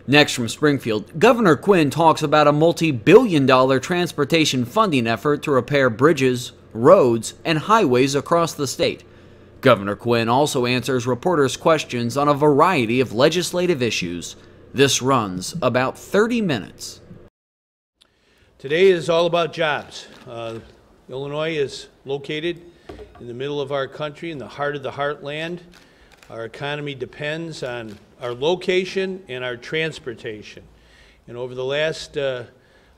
Next from Springfield, Governor Quinn talks about a multi-billion-dollar transportation funding effort to repair bridges, roads, and highways across the state. Governor Quinn also answers reporters' questions on a variety of legislative issues. This runs about 30 minutes. Today is all about jobs. Illinois is located in the middle of our country, in the heart of the heartland. Our economy depends on our location and our transportation. And over the last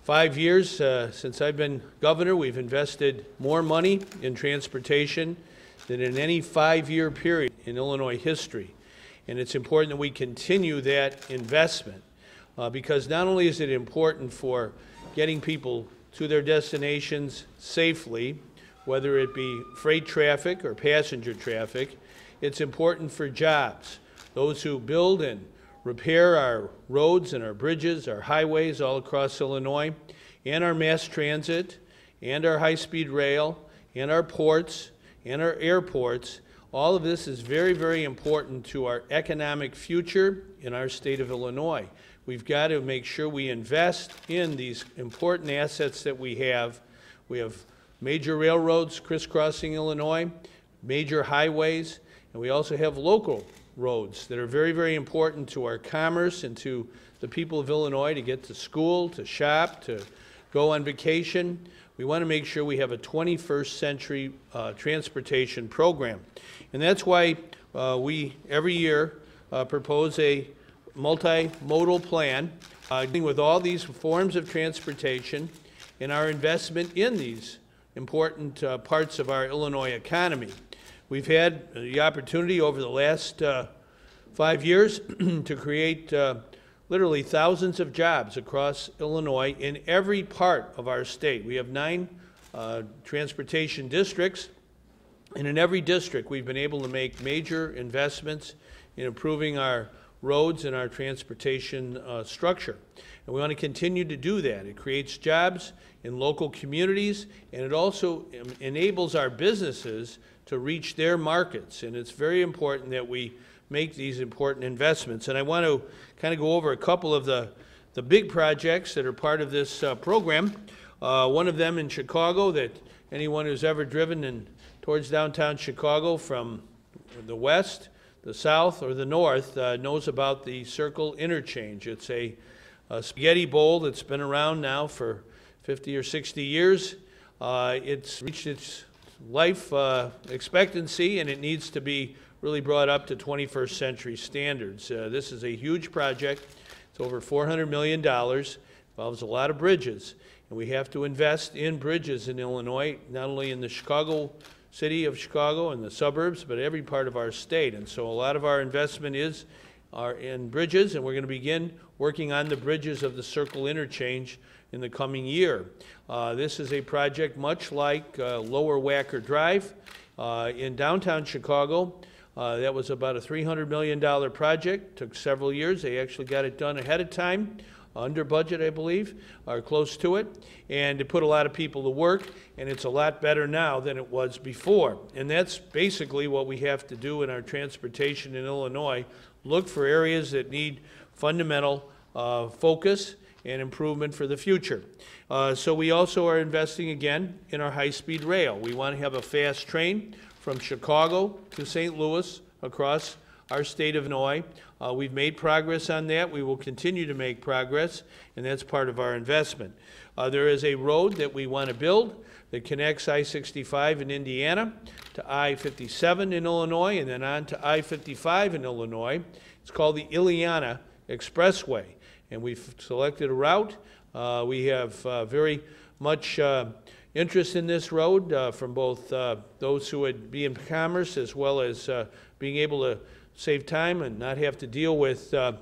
5 years, since I've been governor, we've invested more money in transportation than in any 5-year period in Illinois history. And it's important that we continue that investment because not only is it important for getting people to their destinations safely, whether it be freight traffic or passenger traffic, it's important for jobs. Those who build and repair our roads and our bridges, our highways all across Illinois, and our mass transit, and our high-speed rail, and our ports, and our airports. All of this is very, very important to our economic future in our state of Illinois. We've got to make sure we invest in these important assets that we have. We have major railroads crisscrossing Illinois, major highways, and we also have local roads that are very, very important to our commerce and to the people of Illinois to get to school, to shop, to go on vacation. We want to make sure we have a 21st century transportation program. And that's why we, every year, propose a multimodal plan dealing with all these forms of transportation and our investment in these important parts of our Illinois economy. We've had the opportunity over the last 5 years to create literally thousands of jobs across Illinois in every part of our state. We have 9 transportation districts, and in every district we've been able to make major investments in improving our roads and our transportation structure. And we want to continue to do that. It creates jobs in local communities, and it also enables our businesses to reach their markets. And it's very important that we make these important investments. And I want to kind of go over a couple of the big projects that are part of this program. One of them in Chicago that anyone who's ever driven towards downtown Chicago from the west, the south, or the north knows about the Circle Interchange. It's a spaghetti bowl that's been around now for 50 or 60 years. It's reached its life expectancy, and it needs to be really brought up to 21st century standards. This is a huge project. It's over $400 million, involves a lot of bridges, and we have to invest in bridges in Illinois, not only in the city of Chicago and the suburbs, but every part of our state. And so a lot of our investment are in bridges, and we're going to begin working on the bridges of the Circle Interchange in the coming year. This is a project much like Lower Wacker Drive in downtown Chicago. That was about a $300 million project. Took several years. They actually got it done ahead of time, under budget, I believe, or close to it, and it put a lot of people to work, and it's a lot better now than it was before. And that's basically what we have to do in our transportation in Illinois, look for areas that need fundamental focus and improvement for the future. So we also are investing again in our high-speed rail. We want to have a fast train from Chicago to St. Louis across our state of Illinois. We've made progress on that. We will continue to make progress, and that's part of our investment. There is a road that we want to build that connects I-65 in Indiana to I-57 in Illinois and then on to I-55 in Illinois. It's called the Ileana Expressway, and we've selected a route. We have very much interest in this road from both those who would be in commerce as well as being able to save time and not have to deal with the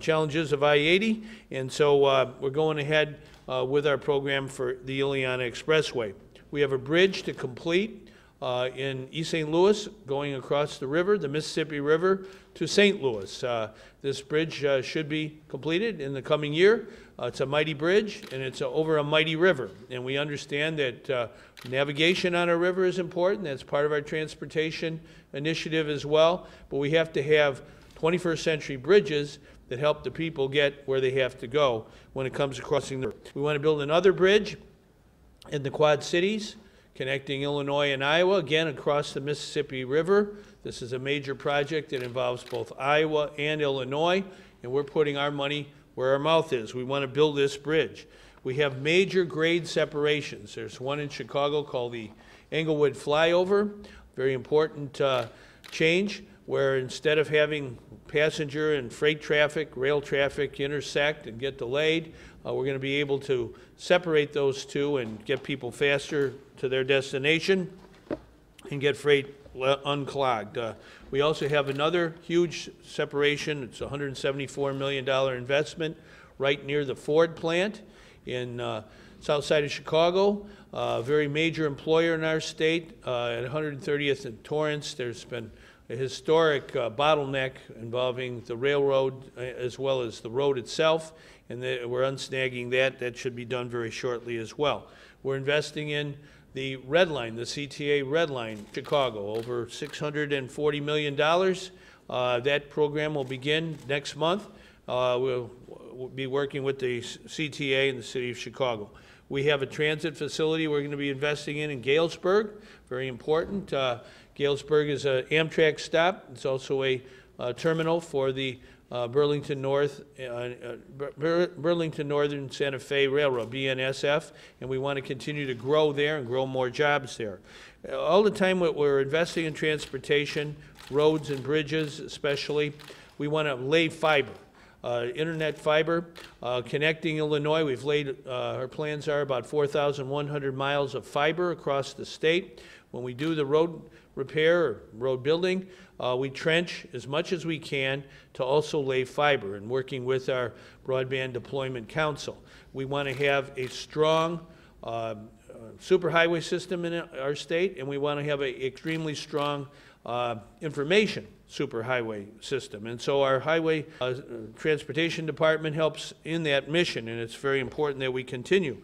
challenges of I-80. And so we're going ahead with our program for the Ileana Expressway. We have a bridge to complete in East St. Louis going across the river, the Mississippi River, to St. Louis. This bridge should be completed in the coming year. It's a mighty bridge, and it's over a mighty river. And we understand that navigation on our river is important. That's part of our transportation initiative as well. But we have to have 21st century bridges that help the people get where they have to go when it comes to crossing the river. We want to build another bridge in the Quad Cities, connecting Illinois and Iowa, again across the Mississippi River. This is a major project that involves both Iowa and Illinois, and we're putting our money where our mouth is. We want to build this bridge. We have major grade separations. There's one in Chicago called the Englewood Flyover, very important change, where instead of having passenger and freight traffic, rail traffic intersect and get delayed, we're going to be able to separate those two and get people faster to their destination and get freight unclogged. We also have another huge separation. It's a $174 million investment right near the Ford plant in south side of Chicago, a very major employer in our state. At 130th and Torrance, there's been a historic bottleneck involving the railroad as well as the road itself, and we're unsnagging that. That should be done very shortly as well. We're investing in the Red Line, the CTA Red Line, Chicago, over $640 million. That program will begin next month. We'll be working with the CTA in the city of Chicago. We have a transit facility we're going to be investing in Galesburg, very important. Galesburg is an Amtrak stop. It's also a terminal for the Burlington Northern Santa Fe Railroad, BNSF, and we want to continue to grow there and grow more jobs there. All the time we're investing in transportation, roads and bridges especially. We want to lay fiber. Internet fiber, connecting Illinois. We've laid, our plans are about 4,100 miles of fiber across the state. When we do the road repair or road building, we trench as much as we can to also lay fiber, and working with our Broadband Deployment Council. We want to have a strong superhighway system in our state, and we want to have an extremely strong information superhighway system. And so our highway transportation department helps in that mission, and it's very important that we continue.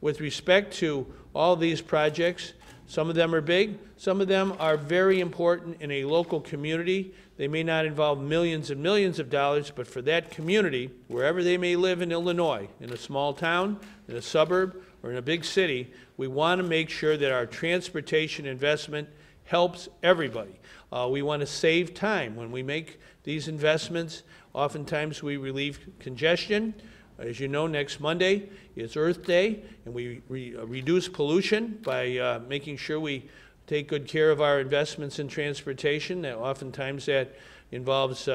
With respect to all these projects, some of them are big, some of them are very important in a local community. They may not involve millions and millions of dollars, but for that community, wherever they may live in Illinois, in a small town, in a suburb, or in a big city, we want to make sure that our transportation investment helps everybody. We want to save time. When we make these investments, oftentimes we relieve congestion. As you know, next Monday is Earth Day, and we reduce pollution by making sure we take good care of our investments in transportation. Oftentimes that involves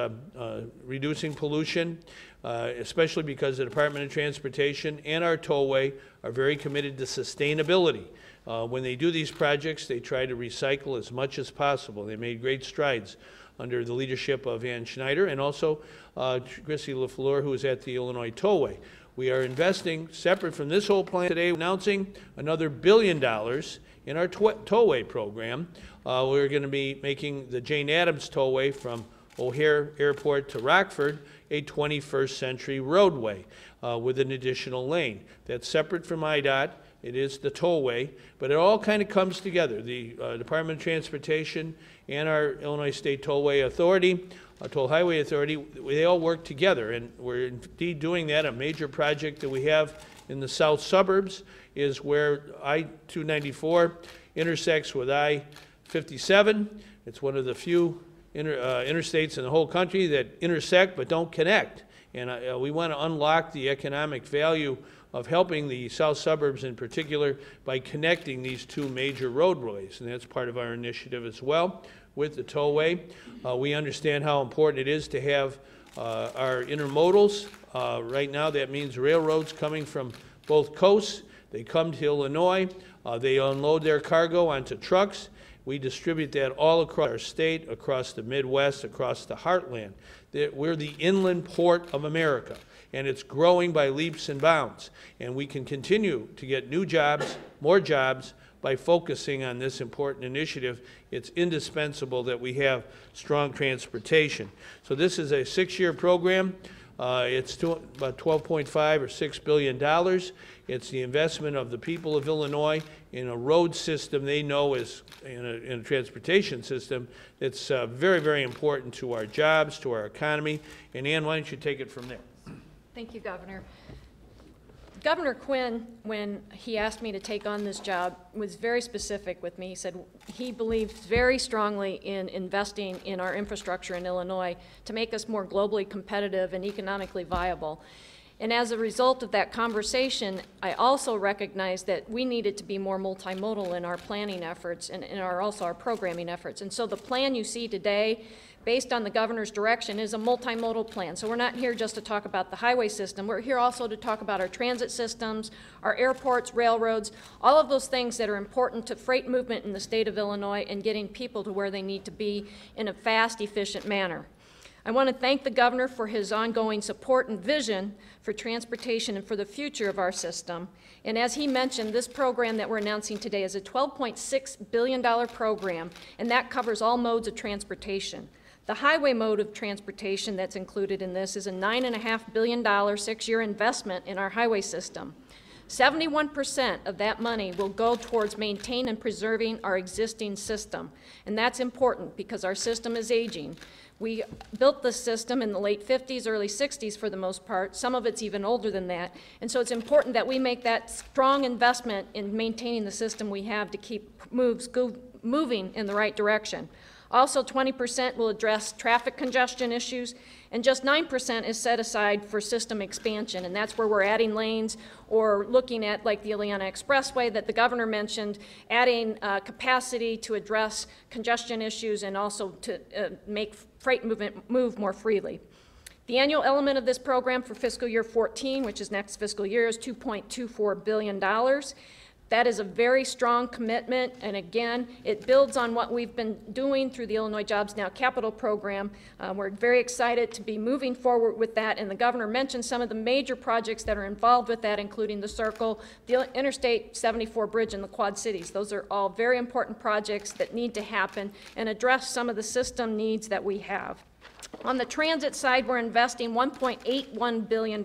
reducing pollution, especially because the Department of Transportation and our tollway are very committed to sustainability. When they do these projects, they try to recycle as much as possible. They made great strides under the leadership of Ann Schneider and also Chrissy LaFleur, who is at the Illinois Tollway. We are investing, separate from this whole plan today, announcing another $1 billion in our tollway program. We're going to be making the Jane Addams Tollway from O'Hare Airport to Rockford a 21st century roadway with an additional lane. That's separate from IDOT. It is the tollway, but it all kind of comes together. The Department of Transportation and our Illinois State Tollway Authority, Toll Highway Authority, they all work together, and we're indeed doing that. A major project that we have in the south suburbs is where I-294 intersects with I-57. It's one of the few interstates in the whole country that intersect but don't connect, and we want to unlock the economic value of helping the south suburbs in particular by connecting these two major roadways, and that's part of our initiative as well with the tollway. We understand how important it is to have our intermodals. Right now that means railroads coming from both coasts. They come to Illinois, they unload their cargo onto trucks. We distribute that all across our state, across the Midwest, across the heartland. We're the inland port of America, and it's growing by leaps and bounds. And we can continue to get new jobs, more jobs, by focusing on this important initiative. It's indispensable that we have strong transportation. So this is a 6-year program. It's about $12.5 or $6 billion. It's the investment of the people of Illinois in a road system they know is in a transportation system that's very, very important to our jobs, to our economy. And Ann, why don't you take it from there? Thank you, Governor. Governor Quinn, when he asked me to take on this job, was very specific with me. He said he believes very strongly in investing in our infrastructure in Illinois to make us more globally competitive and economically viable. And as a result of that conversation, I also recognized that we needed to be more multimodal in our planning efforts and in also our programming efforts. And so the plan you see today, based on the governor's direction, is a multimodal plan. So we're not here just to talk about the highway system. We're here also to talk about our transit systems, our airports, railroads, all of those things that are important to freight movement in the state of Illinois and getting people to where they need to be in a fast, efficient manner. I want to thank the governor for his ongoing support and vision for transportation and for the future of our system. And as he mentioned, this program that we're announcing today is a $12.6 billion program, and that covers all modes of transportation. The highway mode of transportation that's included in this is a $9.5 billion 6-year investment in our highway system. 71% of that money will go towards maintaining and preserving our existing system. And that's important because our system is aging. We built this system in the late 50s, early 60s for the most part. Some of it's even older than that. And so it's important that we make that strong investment in maintaining the system we have to keep moving in the right direction. Also, 20% will address traffic congestion issues, and just 9% is set aside for system expansion, and that's where we're adding lanes or looking at, like the Ileana Expressway that the governor mentioned, adding capacity to address congestion issues and also to make freight movement move more freely. The annual element of this program for fiscal year 14, which is next fiscal year, is $2.24 billion. That is a very strong commitment, and again, it builds on what we've been doing through the Illinois Jobs Now Capital Program. We're very excited to be moving forward with that, and the governor mentioned some of the major projects that are involved with that, including the Circle, the Interstate 74 Bridge, and the Quad Cities. Those are all very important projects that need to happen and address some of the system needs that we have. On the transit side, we're investing $1.81 billion.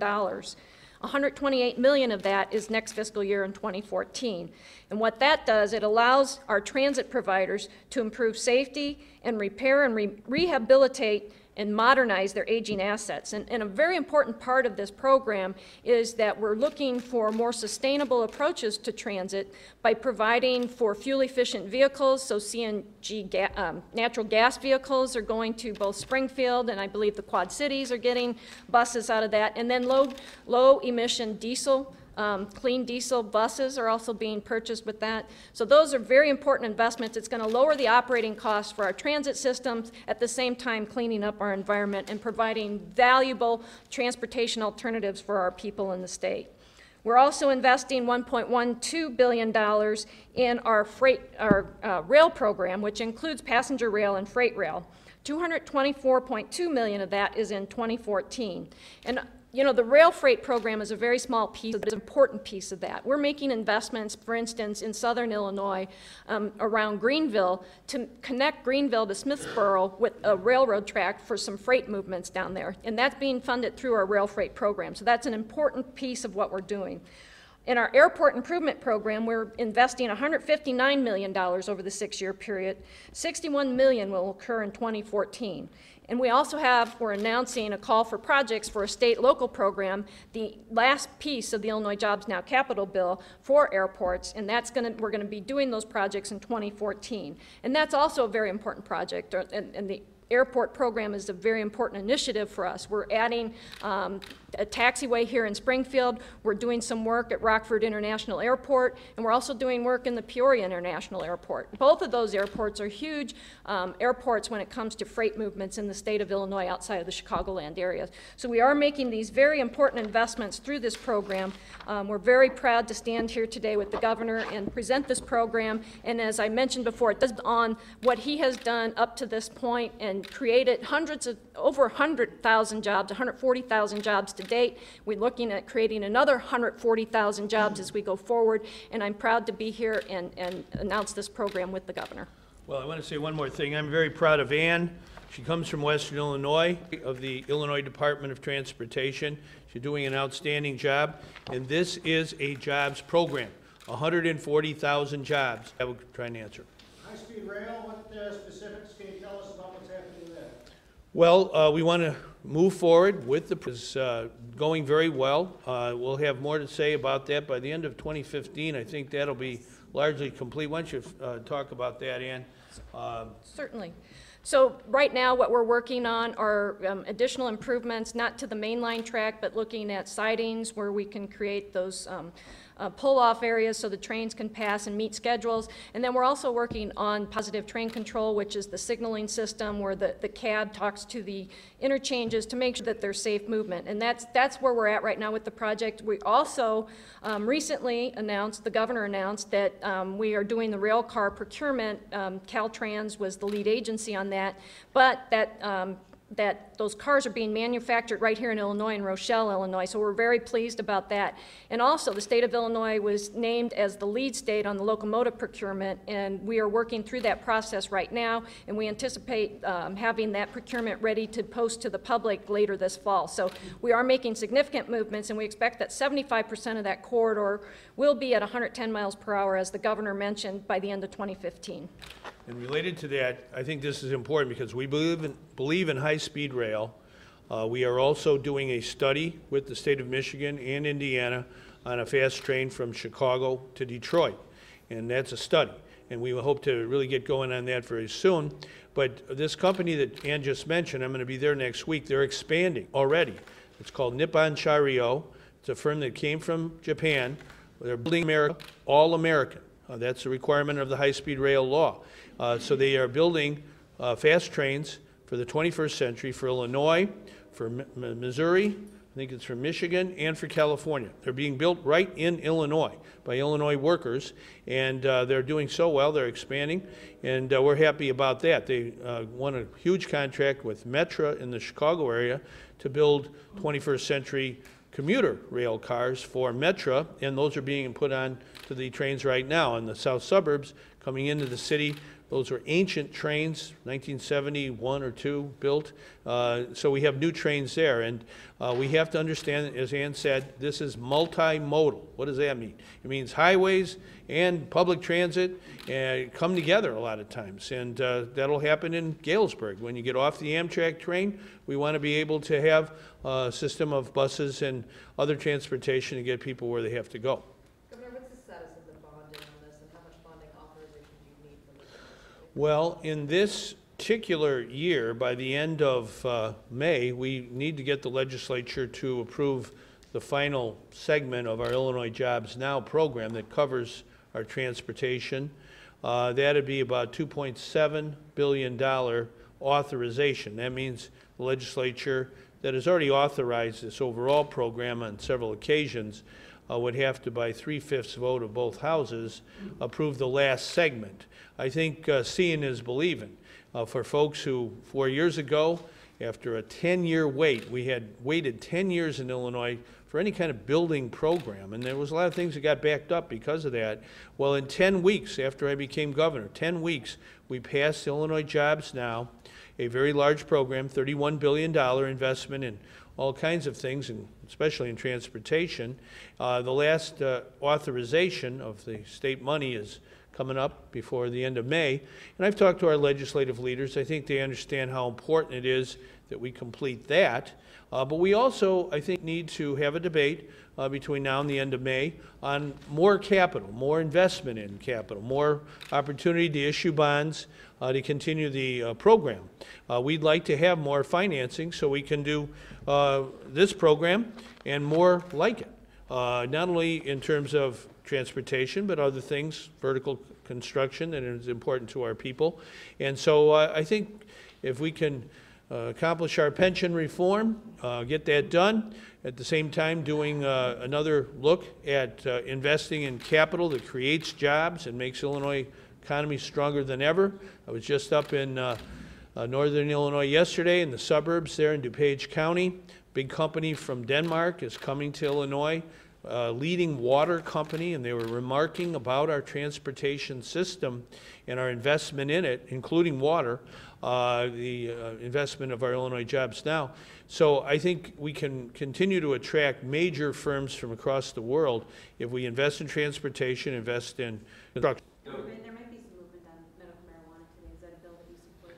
$128 million of that is next fiscal year in 2014. And what that does, it allows our transit providers to improve safety and repair and rehabilitate and modernize their aging assets. And a very important part of this program is that we're looking for more sustainable approaches to transit by providing for fuel-efficient vehicles. So CNG, natural gas vehicles are going to both Springfield, and I believe the Quad Cities are getting buses out of that. And then low-emission diesel, clean diesel buses are also being purchased with that. So those are very important investments. It's going to lower the operating costs for our transit systems, at the same time cleaning up our environment and providing valuable transportation alternatives for our people in the state. We're also investing $1.12 billion in our rail program, which includes passenger rail and freight rail. $224.2 million of that is in 2014. And you know, the rail freight program is a very small piece, but it's an important piece of that. We're making investments, for instance, in southern Illinois around Greenville to connect Greenville to Smithsboro with a railroad track for some freight movements down there. And that's being funded through our rail freight program. So that's an important piece of what we're doing. In our airport improvement program, we're investing $159 million over the 6-year period. $61 million will occur in 2014. And we also we're announcing a call for projects for a state-local program, the last piece of the Illinois Jobs Now Capital Bill for airports, and we're going to be doing those projects in 2014. And that's also a very important project, and the airport program is a very important initiative for us. We're adding a taxiway here in Springfield. We're doing some work at Rockford International Airport, and we're also doing work in the Peoria International Airport. Both of those airports are huge airports when it comes to freight movements in the state of Illinois outside of the Chicagoland area. So we are making these very important investments through this program. We're very proud to stand here today with the governor and present this program, and as I mentioned before, it does on what he has done up to this point and created over 100,000 jobs, 140,000 jobs to date. We're looking at creating another 140,000 jobs as we go forward, and I'm proud to be here and announce this program with the governor. Well, I want to say one more thing. I'm very proud of Ann She comes from Western Illinois, of the Illinois Department of Transportation. She's doing an outstanding job, and this is a jobs program, 140,000 jobs. I will try and answer. High-speed rail, what specifics can you tell us about what's happening there? Well, we want to move forward with the going very well. We'll have more to say about that by the end of 2015. I think that'll be largely complete. Why don't you talk about that, Ann? Certainly. So right now, what we're working on are additional improvements, not to the mainline track, but looking at sidings where we can create those pull-off areas so the trains can pass and meet schedules. And then we're also working on positive train control, which is the signaling system where the cab talks to the interchanges to make sure that there's safe movement. And that's where we're at right now with the project. We also recently announced, the governor announced, that we are doing the rail car procurement. Caltrans was the lead agency on that, but that those cars are being manufactured right here in Illinois, in Rochelle, Illinois, so we're very pleased about that. And also, the state of Illinois was named as the lead state on the locomotive procurement, and we are working through that process right now, and we anticipate having that procurement ready to post to the public later this fall. So we are making significant movements, and we expect that 75% of that corridor will be at 110 miles per hour, as the governor mentioned, by the end of 2015. And related to that, I think this is important because we believe in high-speed rail. We are also doing a study with the state of Michigan and Indiana on a fast train from Chicago to Detroit, and that's a study. And we hope to really get going on that very soon. But this company that Ann just mentioned, I'm going to be there next week, they're expanding already. It's called Nippon Sharyo. It's a firm that came from Japan. They're building America, all American. That's a requirement of the high-speed rail law. So they are building fast trains for the 21st century for Illinois, for Missouri, I think it's for Michigan, and for California. They're being built right in Illinois by Illinois workers, and they're doing so well. They're expanding, and we're happy about that. They won a huge contract with Metra in the Chicago area to build 21st century commuter rail cars for Metra, and those are being put on to the trains right now in the south suburbs coming into the city. Those are ancient trains, 1971 or 2 built. So we have new trains there. And we have to understand, as Ann said, this is multimodal. What does that mean? It means highways and public transit come together a lot of times. And that'll happen in Galesburg. When you get off the Amtrak train, we want to be able to have a system of buses and other transportation to get people where they have to go. Well, in this particular year, by the end of May, we need to get the legislature to approve the final segment of our Illinois Jobs Now program that covers our transportation. That'd be about $2.7 billion authorization. That means the legislature that has already authorized this overall program on several occasions would have to, by 3/5 vote of both houses, approve the last segment. I think seeing is believing. For folks who 4 years ago, after a 10-year wait, we had waited 10 years in Illinois for any kind of building program, and there was a lot of things that got backed up because of that. Well, in 10 weeks after I became governor, 10 weeks, we passed Illinois Jobs Now, a very large program, $31 billion investment in all kinds of things, and especially in transportation. The last authorization of the state money is coming up before the end of May. And I've talked to our legislative leaders. I think they understand how important it is that we complete that. But we also, I think, need to have a debate between now and the end of May on more capital, more investment in capital, more opportunity to issue bonds to continue the program. We'd like to have more financing so we can do this program and more like it, not only in terms of transportation, but other things, vertical construction, that is important to our people. And so I think if we can accomplish our pension reform, get that done, at the same time doing another look at investing in capital that creates jobs and makes Illinois economy stronger than ever. I was just up in northern Illinois yesterday in the suburbs there in DuPage County. Big company from Denmark is coming to Illinois. leading water company, and they were remarking about our transportation system and our investment in it, including water, the investment of our Illinois Jobs Now. So I think we can continue to attract major firms from across the world if we invest in transportation, invest in construction. There might be some movement on medical marijuana today. Is that a bill that you support?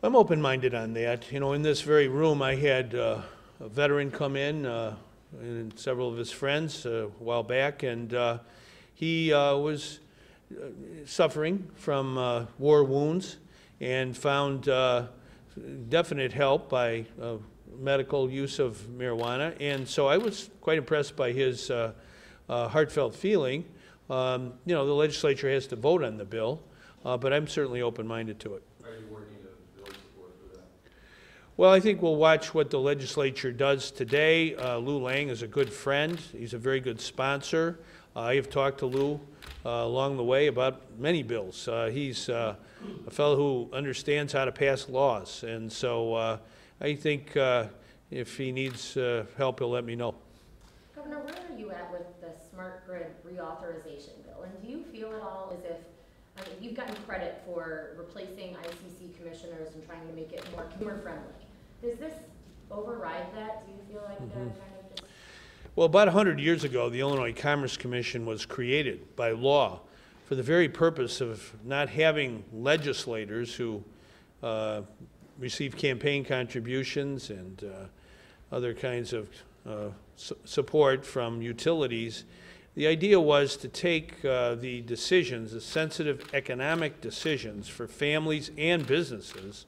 I'm open-minded on that. You know, in this very room, I had a veteran come in and several of his friends a while back, and he was suffering from war wounds and found definite help by medical use of marijuana. And so I was quite impressed by his heartfelt feeling. You know, the legislature has to vote on the bill, but I'm certainly open-minded to it. Are you working to build support for that? Well, I think we'll watch what the legislature does today. Lou Lang is a good friend. He's a very good sponsor. I have talked to Lou along the way about many bills. He's a fellow who understands how to pass laws, and so I think if he needs help, he'll let me know. Governor, where are you at with the smart grid reauthorization bill? And do you feel at all as if, I mean, you've gotten credit for replacing ICC commissioners and trying to make it more consumer friendly. Does this override that? Do you feel like they're kind of just... Well, about 100 years ago, the Illinois Commerce Commission was created by law for the very purpose of not having legislators who receive campaign contributions and other kinds of support from utilities. The idea was to take the decisions, the sensitive economic decisions for families and businesses,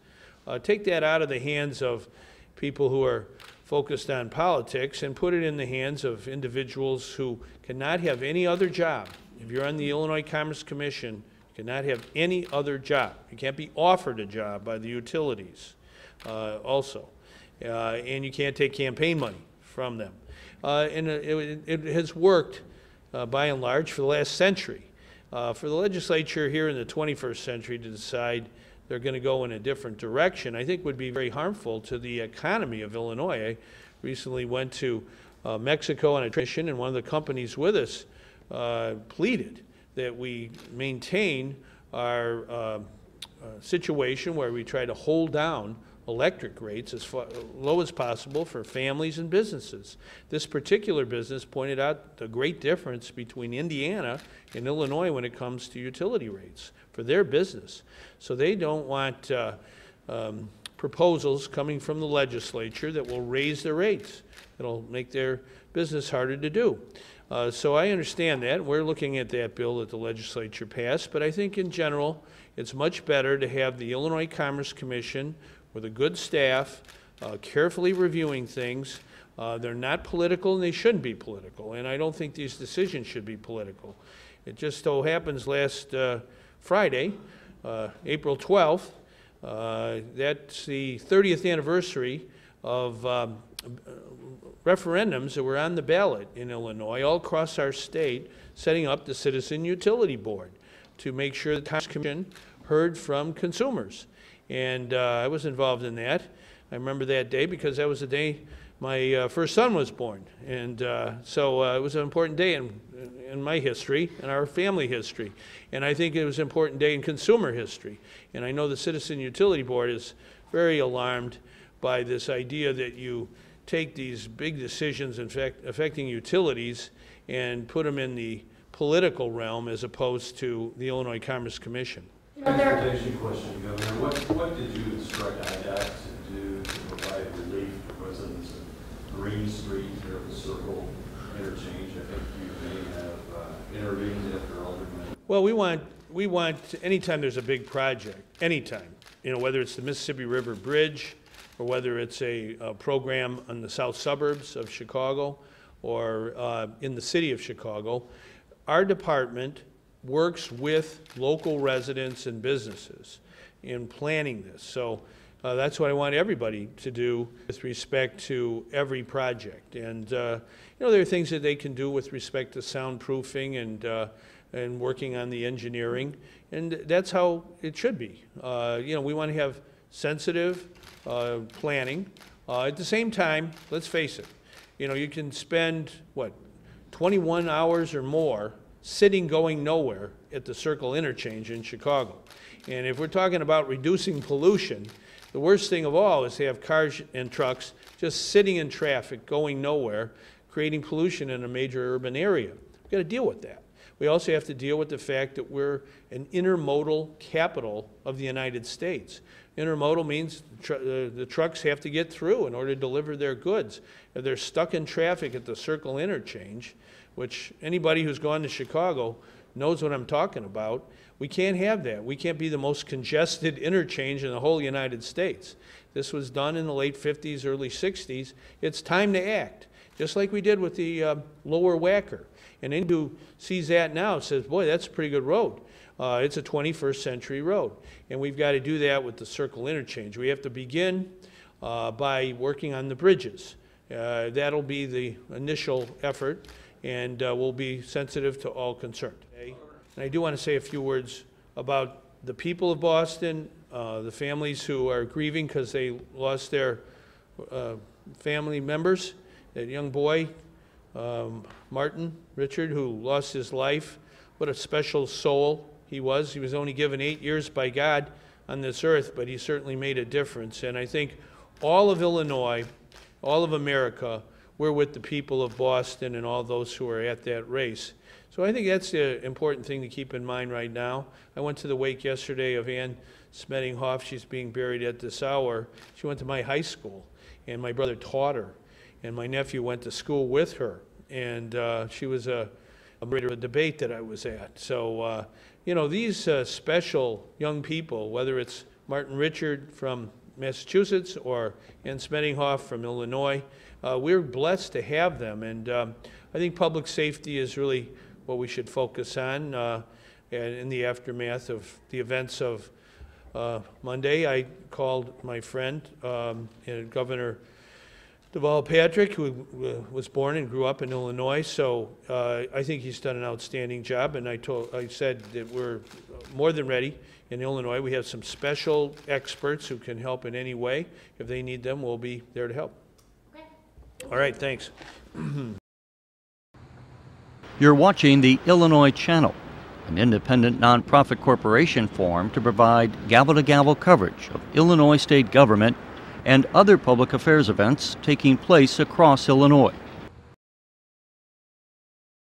take that out of the hands of people who are focused on politics and put it in the hands of individuals who cannot have any other job. If you're on the Illinois Commerce Commission, you cannot have any other job. You can't be offered a job by the utilities also. And you can't take campaign money from them. And it has worked by and large for the last century. For the legislature here in the 21st century to decide they're going to go in a different direction, I think would be very harmful to the economy of Illinois. I recently went to Mexico on a mission, and one of the companies with us pleaded that we maintain our situation where we try to hold down electric rates as low as possible for families and businesses. This particular business pointed out the great difference between Indiana and Illinois when it comes to utility rates for their business. So they don't want proposals coming from the legislature that will raise their rates. It'll make their business harder to do. So I understand that. We're looking at that bill that the legislature passed, but I think in general it's much better to have the Illinois Commerce Commission with a good staff, carefully reviewing things. They're not political, and they shouldn't be political, and I don't think these decisions should be political. It just so happens last Friday, April 12th, that's the 30th anniversary of referendums that were on the ballot in Illinois all across our state, setting up the Citizen Utility Board to make sure the Commerce Commission heard from consumers. And I was involved in that. I remember that day because that was the day my first son was born. And so it was an important day in my history and our family history. And I think it was an important day in consumer history. And I know the Citizen Utility Board is very alarmed by this idea that you take these big decisions affecting utilities and put them in the political realm as opposed to the Illinois Commerce Commission. Transportation question, Governor. What did you instruct IDOT to do to provide relief to residents of Green Street near the Circle interchange? I think you may have intervened after Alderman. Well, we want anytime there's a big project, anytime, you know, whether it's the Mississippi River Bridge or whether it's a program in the south suburbs of Chicago or in the city of Chicago, our department works with local residents and businesses in planning this. So that's what I want everybody to do with respect to every project. And you know, there are things that they can do with respect to soundproofing and working on the engineering, and that's how it should be. You know, we want to have sensitive planning. At the same time, let's face it, you know, you can spend, what, 21 hours or more sitting going nowhere at the Circle interchange in Chicago. And if we're talking about reducing pollution, the worst thing of all is to have cars and trucks just sitting in traffic going nowhere, creating pollution in a major urban area. We've got to deal with that. We also have to deal with the fact that we're an intermodal capital of the United States. Intermodal means the trucks have to get through in order to deliver their goods. If they're stuck in traffic at the Circle interchange, which anybody who's gone to Chicago knows what I'm talking about, we can't have that. We can't be the most congested interchange in the whole United States. This was done in the late 50s, early 60s. It's time to act, just like we did with the lower Wacker. And anyone who sees that now says, boy, that's a pretty good road. It's a 21st century road. And we've got to do that with the Circle interchange. We have to begin by working on the bridges. That'll be the initial effort, and we'll be sensitive to all concerned. And I do want to say a few words about the people of Boston, the families who are grieving because they lost their family members. That young boy, Martin Richard, who lost his life. What a special soul he was. He was only given 8 years by God on this earth, but he certainly made a difference. And I think all of Illinois, all of America, we're with the people of Boston and all those who are at that race. So I think that's the important thing to keep in mind right now. I went to the wake yesterday of Ann Smedinghoff. She's being buried at this hour. She went to my high school, and my brother taught her, and my nephew went to school with her, and she was a moderator of a debate that I was at. So, you know, these special young people, whether it's Martin Richard from Massachusetts or Ann Smedinghoff from Illinois, we're blessed to have them, and I think public safety is really what we should focus on in the aftermath of the events of Monday. I called my friend, Governor Deval Patrick, who was born and grew up in Illinois, so I think he's done an outstanding job, and I said that we're more than ready in Illinois. We have some special experts who can help in any way. If they need them, we'll be there to help. Okay. All right, thanks. You're watching the Illinois Channel, an independent nonprofit corporation formed to provide gavel-to-gavel coverage of Illinois state government and other public affairs events taking place across Illinois.